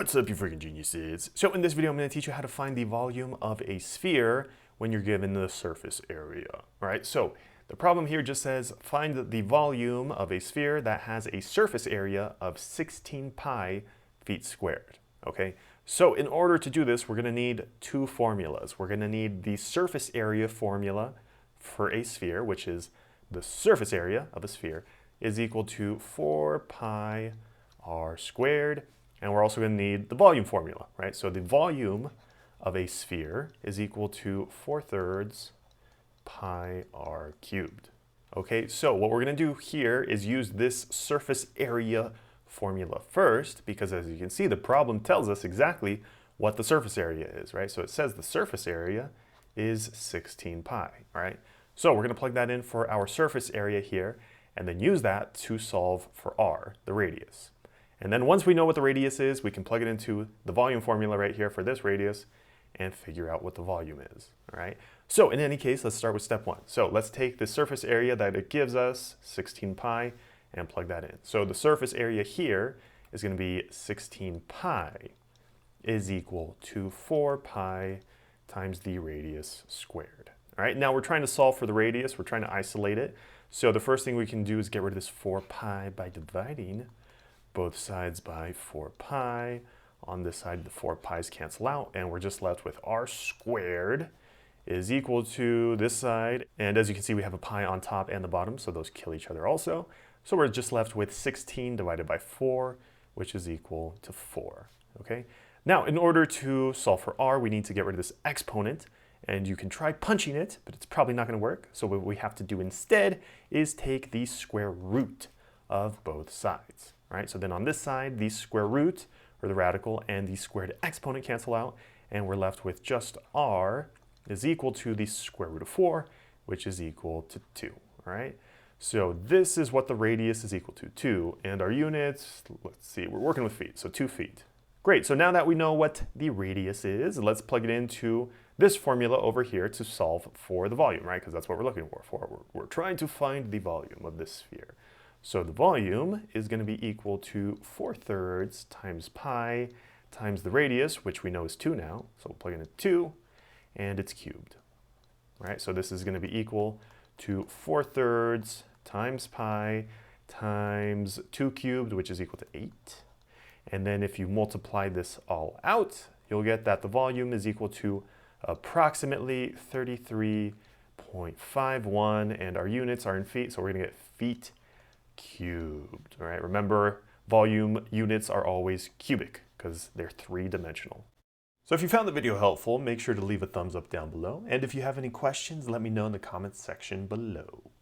What's up, you freaking geniuses? So in this video, I'm going to teach you how to find the volume of a sphere when you're given the surface area. All right, so the problem here just says find the volume of a sphere that has a surface area of 16 pi feet squared. Okay, so in order to do this, we're going to need two formulas. We're going to need the surface area formula for a sphere, which is the surface area of a sphere is equal to 4 pi r squared. And we're also going to need the volume formula, right? So the volume of a sphere is equal to 4/3 pi r cubed. Okay, so what we're going to do here is use this surface area formula first, because as you can see, the problem tells us exactly what the surface area is, right? So it says the surface area is 16 pi, all right? So we're going to plug that in for our surface area here, and then use that to solve for r, the radius. And then once we know what the radius is, we can plug it into the volume formula right here for this radius and figure out what the volume is, all right? So in any case, let's start with step one. So let's take the surface area that it gives us, 16 pi, and plug that in. So the surface area here is going to be 16 pi is equal to 4 pi times the radius squared. All right, now we're trying to solve for the radius. We're trying to isolate it. So the first thing we can do is get rid of this 4 pi by dividing both sides by 4 pi. On this side, the 4 pi's cancel out, and we're just left with r squared is equal to this side. And as you can see, we have a pi on top and the bottom, so those kill each other also. So we're just left with 16 divided by 4, which is equal to 4, okay? Now, in order to solve for r, we need to get rid of this exponent, and you can try punching it, but it's probably not gonna work. So what we have to do instead is take the square root of both sides. Right, so then on this side, the square root, or the radical, and the squared exponent cancel out, and we're left with just r is equal to the square root of 4, which is equal to 2, all right? So this is what the radius is equal to, 2, and our units, let's see, we're working with feet, so 2 feet. Great, so now that we know what the radius is, let's plug it into this formula over here to solve for the volume, right? Because that's what we're looking for. We're trying to find the volume of this sphere. So the volume is going to be equal to 4/3 times pi times the radius, which we know is 2 now. So we'll plug in a 2, and it's cubed. Right? So this is going to be equal to 4/3 times pi times 2 cubed, which is equal to 8. And then if you multiply this all out, you'll get that the volume is equal to approximately 33.51, and our units are in feet, so we're going to get feet cubed, all right? Remember, volume units are always cubic because they're 3-dimensional. So if you found the video helpful, make sure to leave a thumbs up down below. And if you have any questions, let me know in the comments section below.